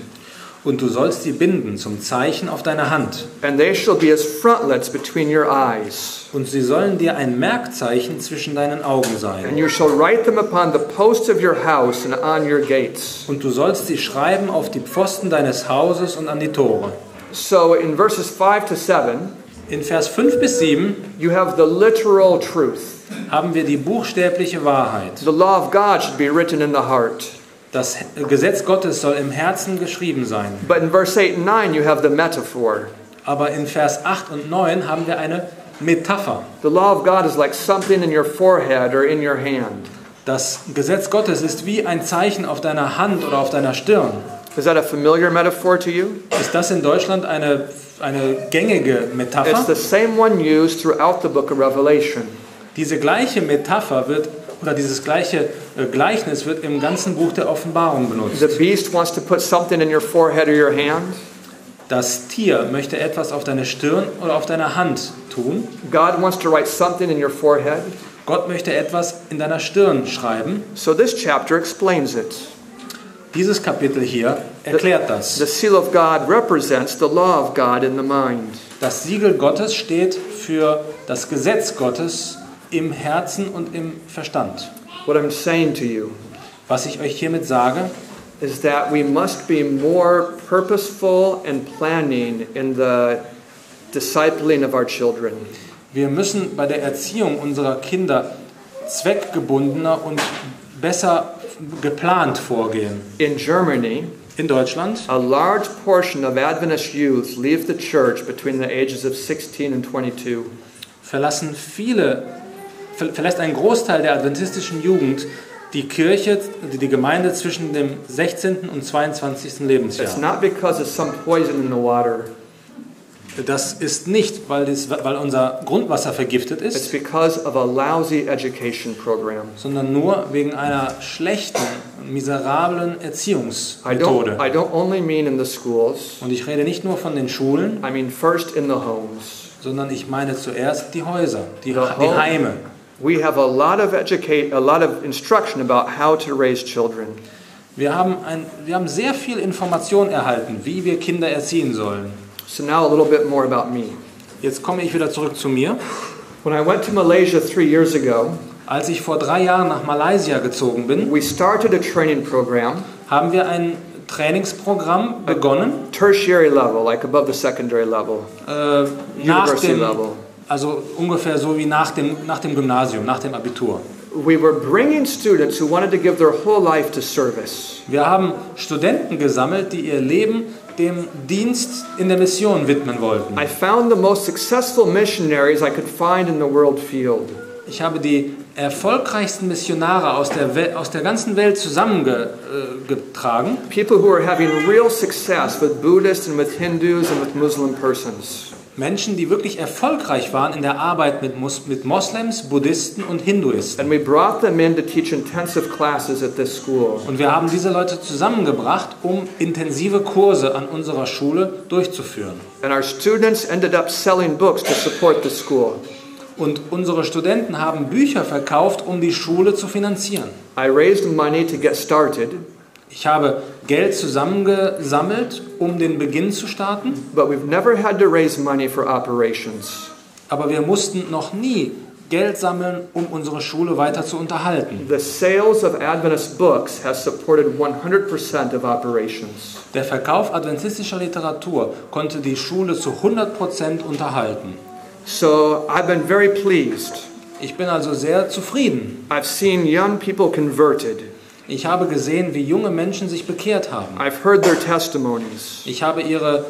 Und du sollst sie binden zum Zeichen auf deiner Hand. And they shall be as frontlets between your eyes. Und sie sollen dir ein Merkzeichen zwischen deinen Augen And sein. you shall write them upon the posts of your house and on your gates. Und du sollst sie schreiben auf die Pfosten deines Hauses und an die Tore. So in verses 5 to 7, In Vers 5 bis 7 you have the literal truth. haben wir die buchstäbliche Wahrheit. The law of God should be written in the heart. Das Gesetz Gottes soll im Herzen geschrieben sein. But in verse 8 and 9 you have the metaphor. Aber in Vers 8 und 9 haben wir eine Metapher. The law of God is like something in your forehead or in your hand. Das Gesetz Gottes ist wie ein Zeichen auf deiner Hand oder auf deiner Stirn. Is that a familiar metaphor to you? Ist das in Deutschland eine gängige It's Metapher? the same one used throughout the book of Revelation. Diese gleiche Metapher dieses gleiche Gleichnis wird im ganzen Buch der Offenbarung benutzt. The beast wants to put something in your forehead or your hand. Das Tier möchte etwas auf deine Stirn oder auf deine Hand tun. God wants to write something in your forehead. Gott möchte etwas in deiner Stirn schreiben. So this chapter explains it. Dieses Kapitel hier erklärt das. The seal of God represents the law of God in the mind. Das Siegel Gottes steht für das Gesetz Gottes im Herzen und im Verstand. What I'm saying to you Was ich euch hiermit sage, is that we must be more purposeful and planning in the discipling of our children. wir müssen bei der Erziehung unserer Kinder zweckgebundener und besser geplant vorgehen. In Germany, In Deutschland a large portion of Adventist youth leave the church between the ages of 16 and 22. verlässt ein Großteil der adventistischen Jugend die Kirche, die Gemeinde zwischen dem 16. und 22. It's Lebensjahr. not because of some poison in the water. Das ist nicht, weil unser Grundwasser vergiftet It's ist, because of a lousy education program. sondern nur wegen einer schlechten, miserablen Erziehungsmethode. I don't only mean in the schools. Und ich rede nicht nur von den Schulen, I mean first in the homes. sondern ich meine zuerst die Häuser, die home. Heime. We have a lot of instruction about how to raise children. Wir haben sehr viel Information erhalten, wie wir Kinder erziehen sollen. So now a little bit more about me. Jetzt komme ich wieder zurück zu mir. When I went to Malaysia 3 years ago, Als ich vor 3 Jahren nach Malaysia gezogen bin, we started a training program, haben wir ein Trainingsprogramm begonnen, tertiary level, like above the secondary level, university level. also ungefähr so wie nach dem Gymnasium, nach dem Abitur. We were bringing students who wanted to give their whole life to service. Wir haben Studenten gesammelt, die ihr Leben dem Dienst in der Mission widmen wollten. I found the most successful missionaries I could find in the world field. Ich habe die erfolgreichsten Missionare aus der ganzen Welt zusammengetragen. People who are having real success with Buddhists and with Hindus and with Muslim persons. Menschen, die wirklich erfolgreich waren in der Arbeit mit Moslems, Buddhisten und Hinduisten. And we brought them in to teach intensive classes at this school. Und wir haben diese Leute zusammengebracht, um intensive Kurse an unserer Schule durchzuführen. And our students ended up selling books to support the school. Und unsere Studenten haben Bücher verkauft, um die Schule zu finanzieren. I raised money to get started. Ich habe Geld zusammengesammelt, um den Beginn zu starten. But we've never had to raise money for operations. Aber wir mussten noch nie Geld sammeln, um unsere Schule weiter zu unterhalten. The sales of Adventist books has supported 100% of operations. Der Verkauf adventistischer Literatur konnte die Schule zu 100% unterhalten. So I've been very pleased. Ich bin also sehr zufrieden. I've seen young people converted. Ich habe gesehen, wie junge Menschen sich bekehrt haben. I've heard their testimonies. Ich habe ihre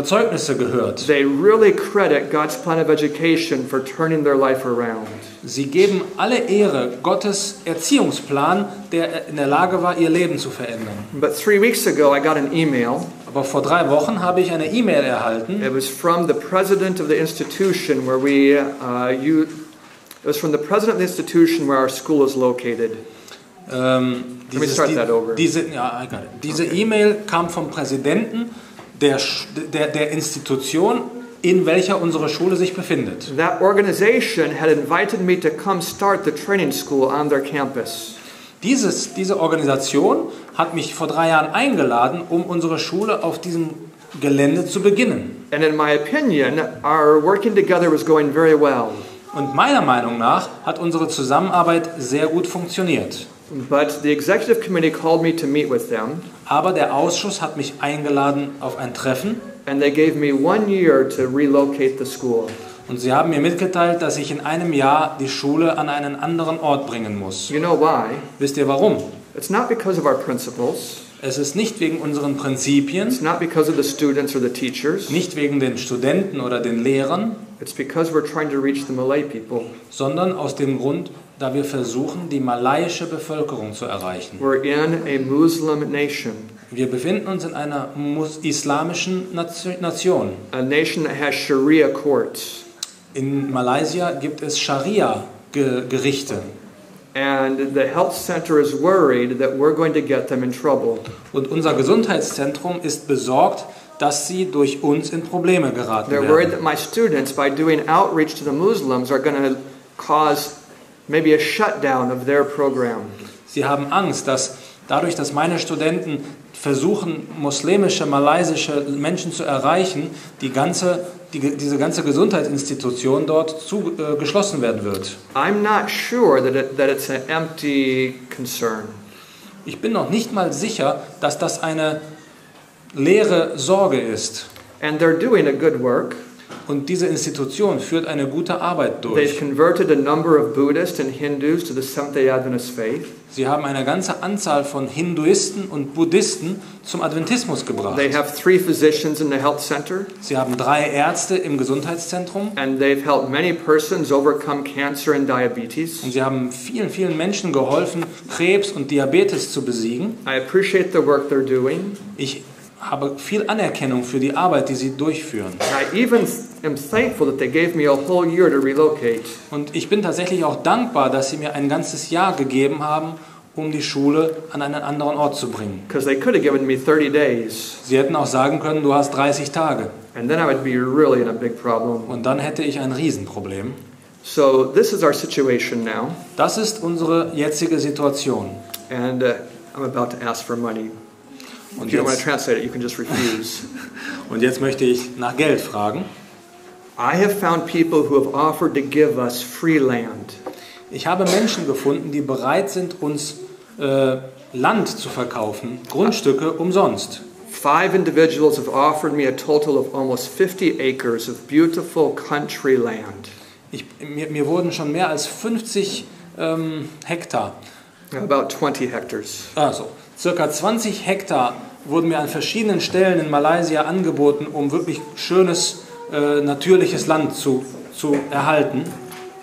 Zeugnisse gehört. They really credit God's plan of education for turning their life around. Sie geben alle Ehre Gottes Erziehungsplan, der in der Lage war, ihr Leben zu verändern. But 3 weeks ago I got an email. Aber vor 3 Wochen habe ich eine E-Mail erhalten. It was from the president of the institution where our school is located. Diese E-Mail kam vom Präsidenten der Institution, in welcher unsere Schule sich befindet. That organization had invited me to come start the training school on their campus. Diese Organisation hat mich vor 3 Jahren eingeladen, um unsere Schule auf diesem Gelände zu beginnen. And in my opinion, our working together was going very well. Und meiner Meinung nach hat unsere Zusammenarbeit sehr gut funktioniert. But the executive committee called me to meet with them. Aber der Ausschuss hat mich eingeladen auf ein Treffen. And they gave me 1 year to relocate the school. Und sie haben mir mitgeteilt, dass ich in einem Jahr die Schule an einen anderen Ort bringen muss. You know why? Wisst ihr warum? It's not because of our principles. Es ist nicht wegen unseren Prinzipien, It's not because of the students or the teachers. nicht wegen den Studenten oder den Lehrern, It's because we're trying to reach the Malay people. sondern aus dem Grund, da wir versuchen, die malaiische Bevölkerung zu erreichen. We're in a Muslim nation. Wir befinden uns in einer islamischen Nation. A nation that has Sharia courts. In Malaysia gibt es Scharia-Gerichte. And the health center is worried that we're going to get them in trouble. Und unser Gesundheitszentrum ist besorgt, dass sie durch uns in Probleme geraten They're worried werden. that my students, by doing outreach to the Muslims, are going to cause maybe a shutdown of their program. Sie haben Angst, dass dadurch, dass meine Studenten versuchen, muslimische, malaysische Menschen zu erreichen, diese ganze Gesundheitsinstitution dort geschlossen werden wird. I'm not sure that it's an empty concern. Ich bin noch nicht mal sicher, dass das eine leere Sorge ist. And they're doing a good work. Und diese Institution führt eine gute Arbeit They've durch. converted a number of Buddhists and Hindus to the Seventh-day Adventist faith. Sie haben eine ganze Anzahl von Hinduisten und Buddhisten zum Adventismus gebracht. They have 3 physicians in the health center. Sie haben 3 Ärzte im Gesundheitszentrum. And they've helped many persons overcome cancer and diabetes. Und sie haben vielen, vielen Menschen geholfen, Krebs und Diabetes zu besiegen. I appreciate the work they're doing. Ich habe viel Anerkennung für die Arbeit, die sie durchführen. And I even am thankful that they gave me a whole year to relocate. Und ich bin tatsächlich auch dankbar, dass sie mir ein ganzes Jahr gegeben haben, um die Schule an einen anderen Ort zu bringen. Because they could have given me 30 days. Sie hätten auch sagen können, du hast 30 Tage. And then I would be really in a big problem. Und dann hätte ich ein Riesenproblem. So this is our situation now. Das ist unsere jetzige Situation. And I'm about to ask for money. Und If you don't want to jetzt, translate it, you can just refuse. und jetzt möchte ich nach Geld fragen. I have found people who have offered to give us free land. Ich habe Menschen gefunden, die bereit sind, uns Land zu verkaufen, Grundstücke umsonst. 5 individuals have offered me a total of almost 50 acres of beautiful country land. Mir wurden schon mehr als 50 Hektar, About 20 hectares. also circa 20 Hektar wurden mir an verschiedenen Stellen in Malaysia angeboten, um wirklich schönes, natürliches Land zu erhalten.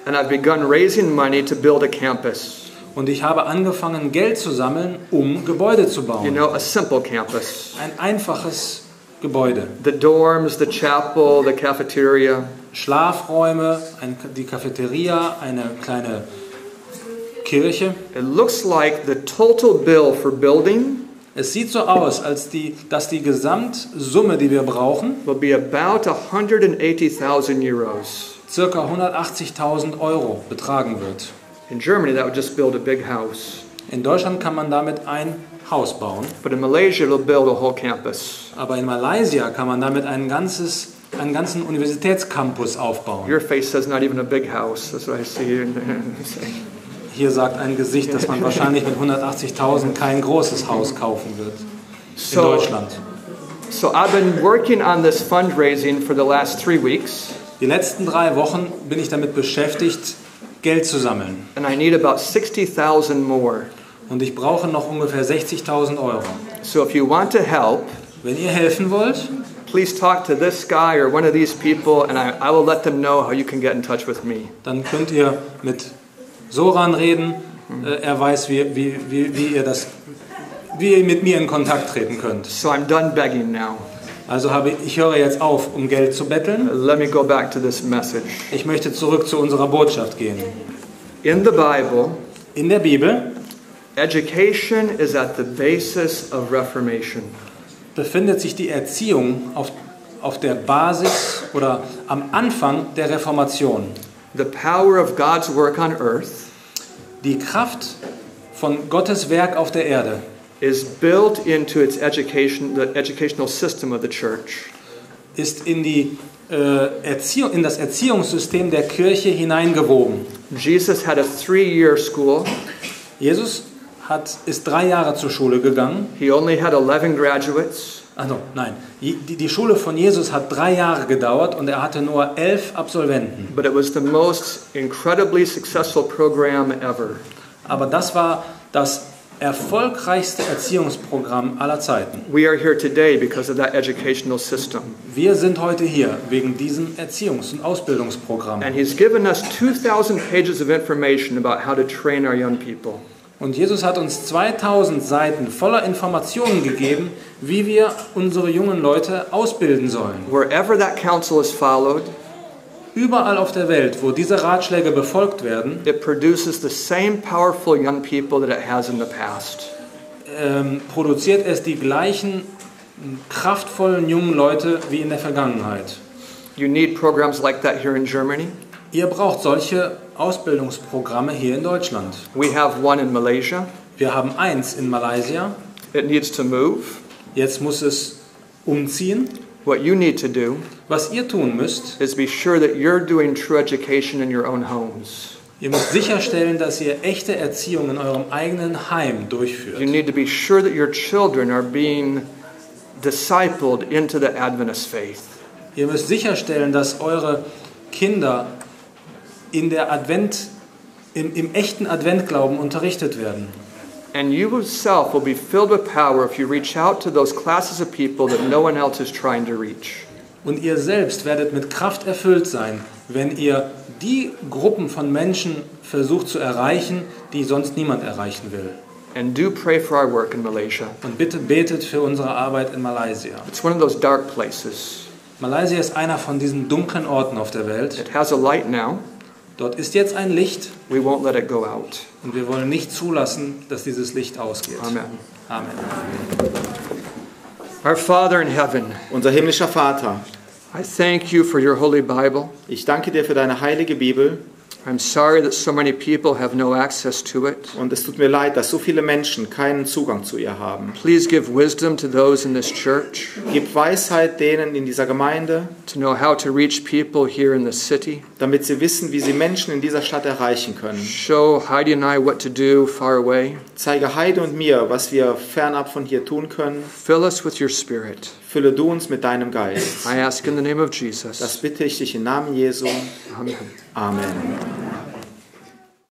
And I've begun raising money to build a campus. Und ich habe angefangen, Geld zu sammeln, um Gebäude zu You bauen. know, a simple campus. Ein einfaches Gebäude. The dorms, the chapel, the cafeteria. Schlafräume, die Cafeteria, eine kleine Kirche. It looks like the total bill for building Es sieht so aus, dass die Gesamtsumme, die wir brauchen, will be about 180,000 euros. circa 180.000 Euro betragen wird. In Germany, that would just build a big house. In Deutschland kann man damit ein Haus bauen, But in Malaysia, it'll build a whole campus. aber in Malaysia kann man damit einen ganzen Universitätscampus aufbauen. Your face says not even a big house. That's what I see. Hier sagt ein Gesicht, dass man wahrscheinlich mit 180.000 kein großes Haus kaufen wird in Deutschland. So I've been working on this fundraising for the last 3 weeks. Die letzten 3 Wochen bin ich damit beschäftigt, Geld zu sammeln. And I need about 60,000 more. Und ich brauche noch ungefähr 60.000 Euro. So if you want to help, Wenn ihr helfen wollt, please talk to this guy or one of these people, and I will let them know how you can get in touch with me. dann könnt ihr mit Soran reden. Er weiß, wie ihr mit mir in Kontakt treten könnt. So I'm done begging now. Also ich höre jetzt auf, um Geld zu betteln. Let me go back to this message. Ich möchte zurück zu unserer Botschaft gehen. In the Bible, In der Bibel education is at the basis of reformation. befindet sich die Erziehung auf der Basis oder am Anfang der Reformation. The power of God's work on earth Die Kraft von Gottes Werk auf der Erde is built into its education, the educational system of the church. ist in das Erziehungssystem der Kirche hineingewoben. Jesus had a 3-year school. Jesus ist 3 Jahre zur Schule gegangen. He only had 11 graduates. Also nein, die Schule von Jesus hat 3 Jahre gedauert und er hatte nur 11 Absolventen. But it was the most incredibly successful program ever. Aber das war das erfolgreichste Erziehungsprogramm aller Zeiten. We are here today because of that educational system. Wir sind heute hier wegen diesem Erziehungs- und Ausbildungsprogramm. And he's given us 2,000 pages of information about how to train our young people. Und Jesus hat uns 2000 Seiten voller Informationen gegeben, wie wir unsere jungen Leute ausbilden sollen. Wherever that counsel is followed, Überall auf der Welt, wo diese Ratschläge befolgt werden, it produces the same powerful young people that it has in the past. produziert es die gleichen kraftvollen jungen Leute wie in der Vergangenheit. You need programs like that here in Germany. Ihr braucht solche Ausbildungsprogramme hier in Deutschland. We have one in Malaysia. Wir haben eins in Malaysia. It needs to move. Jetzt muss es umziehen. What you need to do Was ihr tun müsst, is be sure that you're doing true education in your own homes. ihr müsst sicherstellen, dass ihr echte Erziehung in eurem eigenen Heim durchführt. You need to be sure that your children are being discipled into the Adventist faith. Ihr müsst sicherstellen, dass eure Kinder in der im echten Adventglauben unterrichtet werden. And you yourself will be filled with power if you reach out to those classes of people that no one else is trying to reach. Und ihr selbst werdet mit Kraft erfüllt sein, wenn ihr die Gruppen von Menschen versucht zu erreichen, die sonst niemand erreichen will. And do pray for our work in Malaysia. Und bitte betet für unsere Arbeit in Malaysia. It's one of those dark places. Malaysia ist einer von diesen dunklen Orten auf der Welt. It has a light now. Dort ist jetzt ein Licht. We won't let it go out. Und wir wollen nicht zulassen, dass dieses Licht ausgeht. Amen. Amen. Our Father in heaven, Unser himmlischer Vater, I thank you for your holy Bible. ich danke dir für deine heilige Bibel. I'm sorry that so many people have no access to it. Und es tut mir leid, dass so viele Menschen keinen Zugang zu ihr haben. Please give wisdom to those in this church Gib Weisheit denen in dieser Gemeinde, to know how to reach people here in the city. damit sie wissen, wie sie Menschen in dieser Stadt erreichen können. Show Heidi and I what to do far away. Zeige Heide und mir, was wir fernab von hier tun können. Fill us with your Spirit. Fülle du uns mit deinem Geist. I ask in the name of Das Jesus. bitte ich dich im Namen Jesu. Amen. Amen.